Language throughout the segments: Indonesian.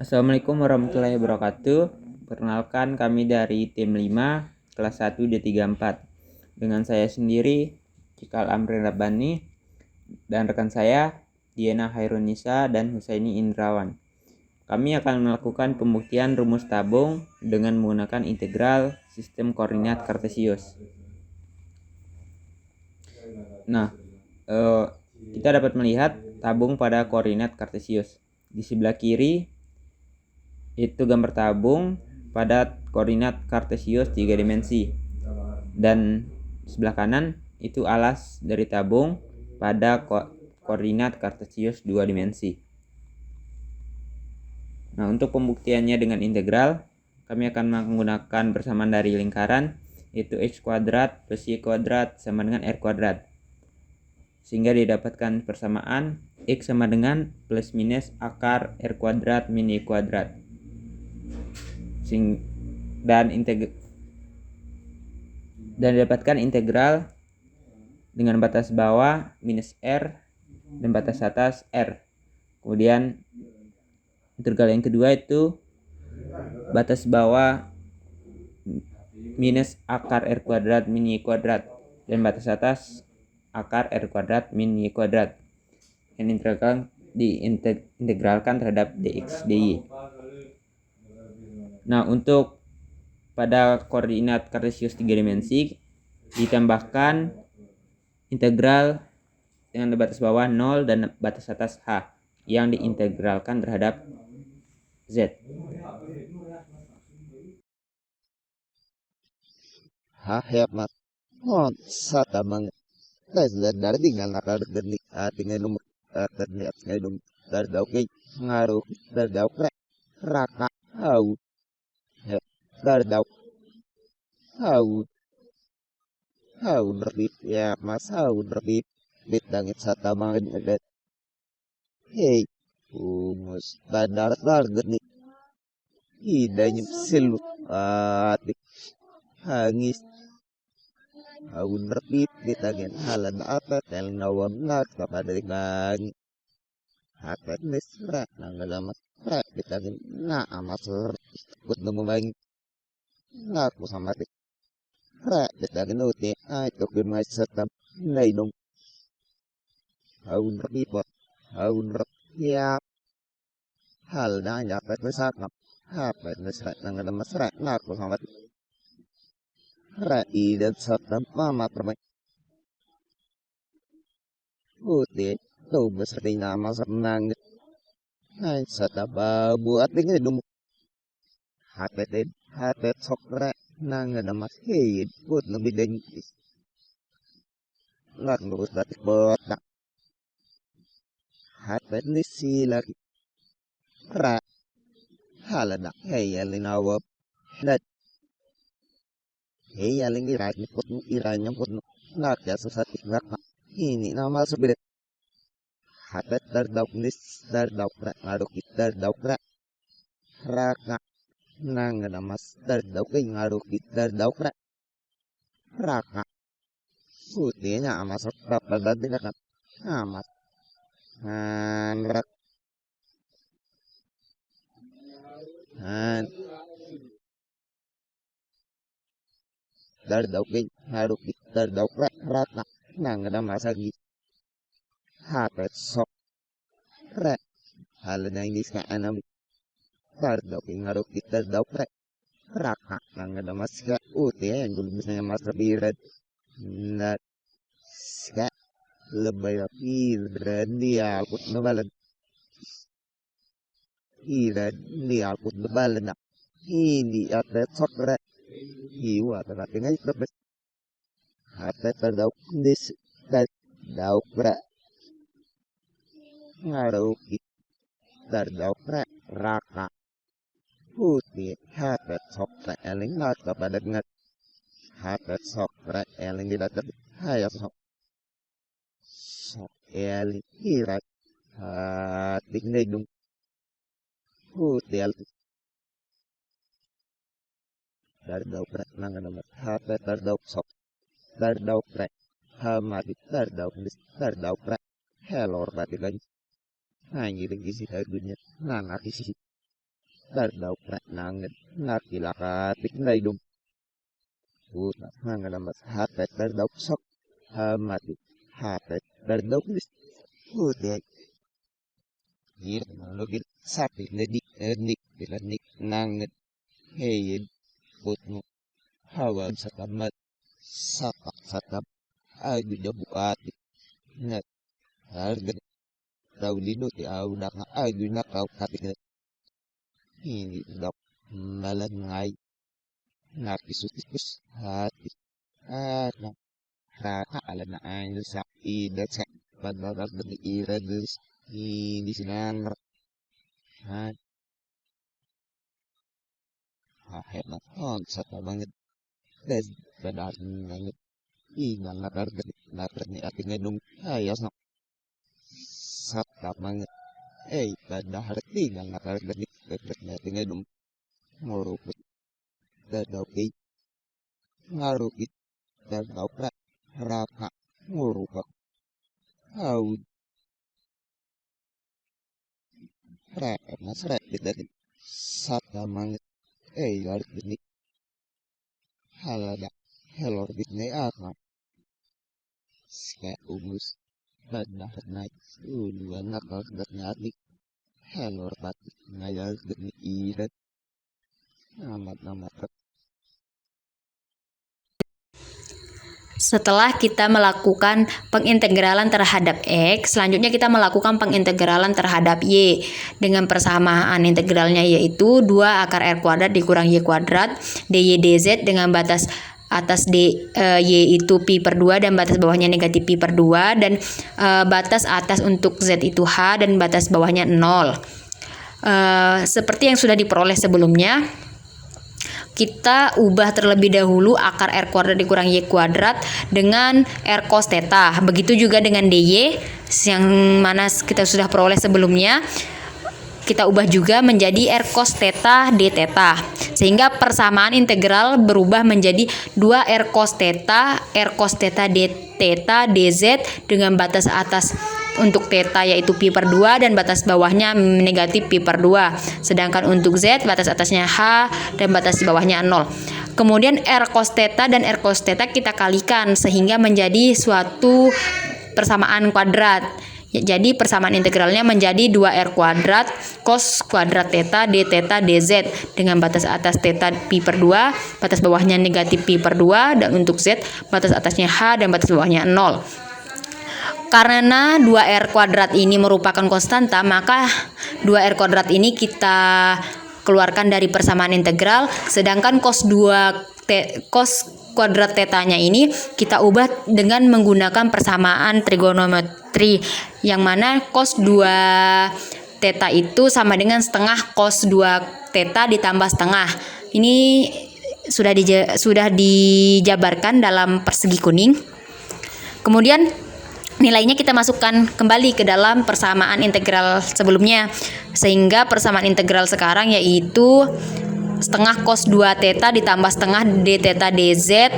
Assalamualaikum warahmatullahi wabarakatuh. Perkenalkan kami dari tim 5 kelas 1 D34. Dengan saya sendiri Cikal Amrin Rabbani dan rekan saya Diana Hairunisa dan Husaini Indrawan. Kami akan melakukan pembuktian rumus tabung dengan menggunakan integral sistem koordinat kartesius. Nah, kita dapat melihat tabung pada koordinat kartesius. Di sebelah kiri itu gambar tabung pada koordinat kartesius 3 dimensi, dan sebelah kanan itu alas dari tabung pada koordinat kartesius 2 dimensi. Nah, untuk pembuktiannya dengan integral, kami akan menggunakan persamaan dari lingkaran, yaitu x kuadrat plus y kuadrat sama dengan r kuadrat, sehingga didapatkan persamaan x sama dengan plus minus akar r kuadrat min y kuadrat, dan didapatkan integral dengan batas bawah minus r dan batas atas r. Kemudian integral yang kedua itu batas bawah minus akar r kuadrat min y kuadrat dan batas atas akar r kuadrat min y kuadrat, yang diintegralkan terhadap dx dy. Nah, untuk pada koordinat kartesius 3 dimensi ditambahkan integral dengan batas bawah 0 dan batas atas h yang diintegralkan terhadap z. Hemat sata banget dari tinggal nakar geni dengan nomor terlihat ngedum dari dauke ngaruh dari dauke raka hau dari dauk hau berbit ya mas hau berbit bit dangit sata banget ngedet hei umus bandar dar geni hidanya silu atik hangis Aun berbit ditagen halan apa tel nawam nak kepada dengan apa mesra nanggal amat pra ditagen na amat ser kut nemu bang ngaku sama tik pra ditagen uti ai tok bin mai setam nei dong aun berbit bot aun ya hal dah ya apa mesra apa mesra nanggal amat mesra ngaku sama tik pra dan setam mama permain uti tuh beserta nama senang hai sataba buat tinggal dum hapetin hapet sokre nang ada mas hei put lebih dengkis nggak ngurus batik botak hapet nisi lagi ra haladak hei alin awap dat hei alin irat nyeput iranya put nggak ya sesatik nggak ini nama sebedet hapet dardauk nis dardauk ra ngaduk dardauk ra raka nang ada mas dardauk ngaduk dardauk ra raka putihnya amas berapa berarti kan amas berat dari dauke harus dari dauk rata nang ada masa gitu hapet sok re hal yang di sekarang nabi dari dauke harus dari dauk raka nang ada masa uti yang dulu misalnya masa birat nah ska lebih rapi berani aku nebalan ini aku nebalan nak ini ada sok re hiwa tapi nggak terus hapet terdauk dis dari dauk ngaruh terdauk raka putih hapet sokre eling ngat kepada ngat hapet sokre eling tidak ter haya sok eling irat hati ngedung putih dari dauk nang nama hapet terdauk sok dari dauk hamati dari dauk helor berarti lagi hanya lagi sih dunia nah nanti sih Berdau prak nangit. Nakilakatik na idum. Puta. Hangalamas hapet berdau sok. Hamati. Hapet berdau bis. Puta. Gir malugit. Sapi ledik. Edik. Bilanik. Nangit. Hei. Putmu. Hawa satamat. Sapak satam. Adu jabukati. Ngat. Harga. Daw dino ti au daka. Adu nakau katik. Ini dok. Malangay. Nakisutis hati. Anak. Raka ala na ayos sa ida sa pagbagal ng irados. Hindi sinangar. At kahit na sa tabangit. Des badating ngayot. Ingal na karganit na karni ating nganong ayos na sa tabangit. Padahal ingal na karganit na ating nganong ngurupit. Dadaw kay ngarupit. Dadaw pra. Raka ngurupak. Awid. Raka mas rakit dari sa tabangit. Galit gini. Halada. Helor bit na akma. Ska umus. Badahar na uluan na kargat na atik. Helor batik. Ngayal gini irat. Amat. Setelah kita melakukan pengintegralan terhadap X, selanjutnya kita melakukan pengintegralan terhadap Y dengan persamaan integralnya yaitu 2 akar R kuadrat dikurang Y kuadrat dy dz dengan batas atas Y itu pi per 2 dan batas bawahnya negatif pi per 2 dan batas atas untuk Z itu H dan batas bawahnya 0. Seperti yang sudah diperoleh sebelumnya, kita ubah terlebih dahulu akar R kuadrat dikurang Y kuadrat dengan R cos theta. Begitu juga dengan dy yang mana kita sudah peroleh sebelumnya. Kita ubah juga menjadi R cos theta d theta. Sehingga persamaan integral berubah menjadi 2 R cos theta d theta dz dengan batas atas untuk theta yaitu pi per 2 dan batas bawahnya negatif pi per 2. Sedangkan untuk z batas atasnya h dan batas bawahnya 0. Kemudian R cos theta dan R cos theta kita kalikan sehingga menjadi suatu persamaan kuadrat. Jadi persamaan integralnya menjadi 2R kuadrat cos kuadrat theta d theta dz dengan batas atas theta pi per 2, batas bawahnya negatif pi per 2 dan untuk z batas atasnya h dan batas bawahnya 0. Karena 2R kuadrat ini merupakan konstanta, maka 2R kuadrat ini kita keluarkan dari persamaan integral, sedangkan cos kuadrat tetanya ini kita ubah dengan menggunakan persamaan trigonometri yang mana cos 2 theta itu sama dengan setengah cos 2 theta ditambah setengah. Ini sudah dijabarkan dalam persegi kuning. Kemudian nilainya kita masukkan kembali ke dalam persamaan integral sebelumnya, sehingga persamaan integral sekarang yaitu setengah cos 2 theta ditambah setengah d theta dz.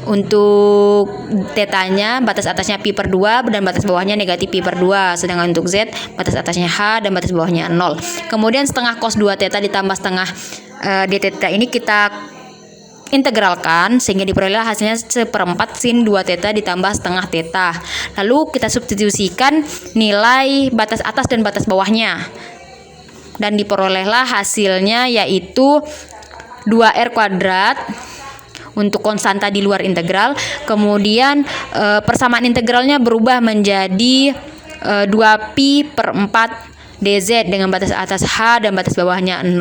Untuk tetanya batas atasnya pi per 2 dan batas bawahnya negatif pi per 2. Sedangkan untuk z batas atasnya h dan batas bawahnya 0. Kemudian setengah cos 2 theta ditambah setengah d theta ini kita integralkan sehingga diperoleh hasilnya seperempat sin 2 theta ditambah setengah theta. Lalu kita substitusikan nilai batas atas dan batas bawahnya. Dan diperolehlah hasilnya yaitu 2R kuadrat untuk konstanta di luar integral. Kemudian persamaan integralnya berubah menjadi 2pi per 4 dz dengan batas atas h dan batas bawahnya 0.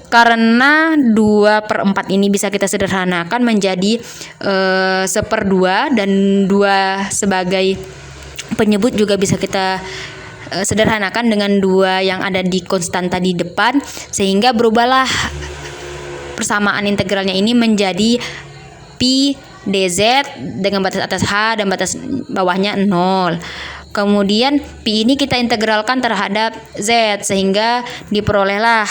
Karena 2 per 4 ini bisa kita sederhanakan menjadi 1/2 dan 2 sebagai penyebut juga bisa kita sederhanakan dengan 2 yang ada di konstanta di depan, sehingga berubahlah persamaan integralnya ini menjadi pi dz dengan batas atas h dan batas bawahnya 0. Kemudian pi ini kita integralkan terhadap z sehingga diperolehlah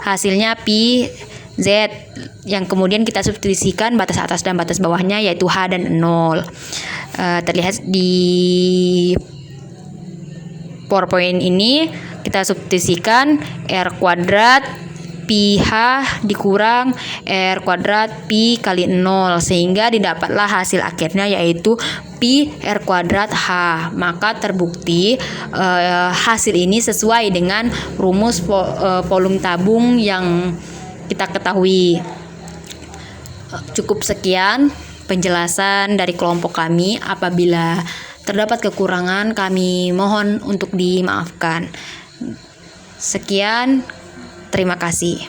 hasilnya pi z yang kemudian kita substitusikan batas atas dan batas bawahnya yaitu h dan 0. Terlihat di PowerPoint ini kita substitusikan R kuadrat Pi H dikurang R kuadrat Pi kali 0, sehingga didapatlah hasil akhirnya yaitu Pi R kuadrat H. Maka terbukti hasil ini sesuai dengan rumus volume tabung yang kita ketahui. Cukup sekian penjelasan dari kelompok kami. Apabila terdapat kekurangan, kami mohon untuk dimaafkan. Sekian, terima kasih.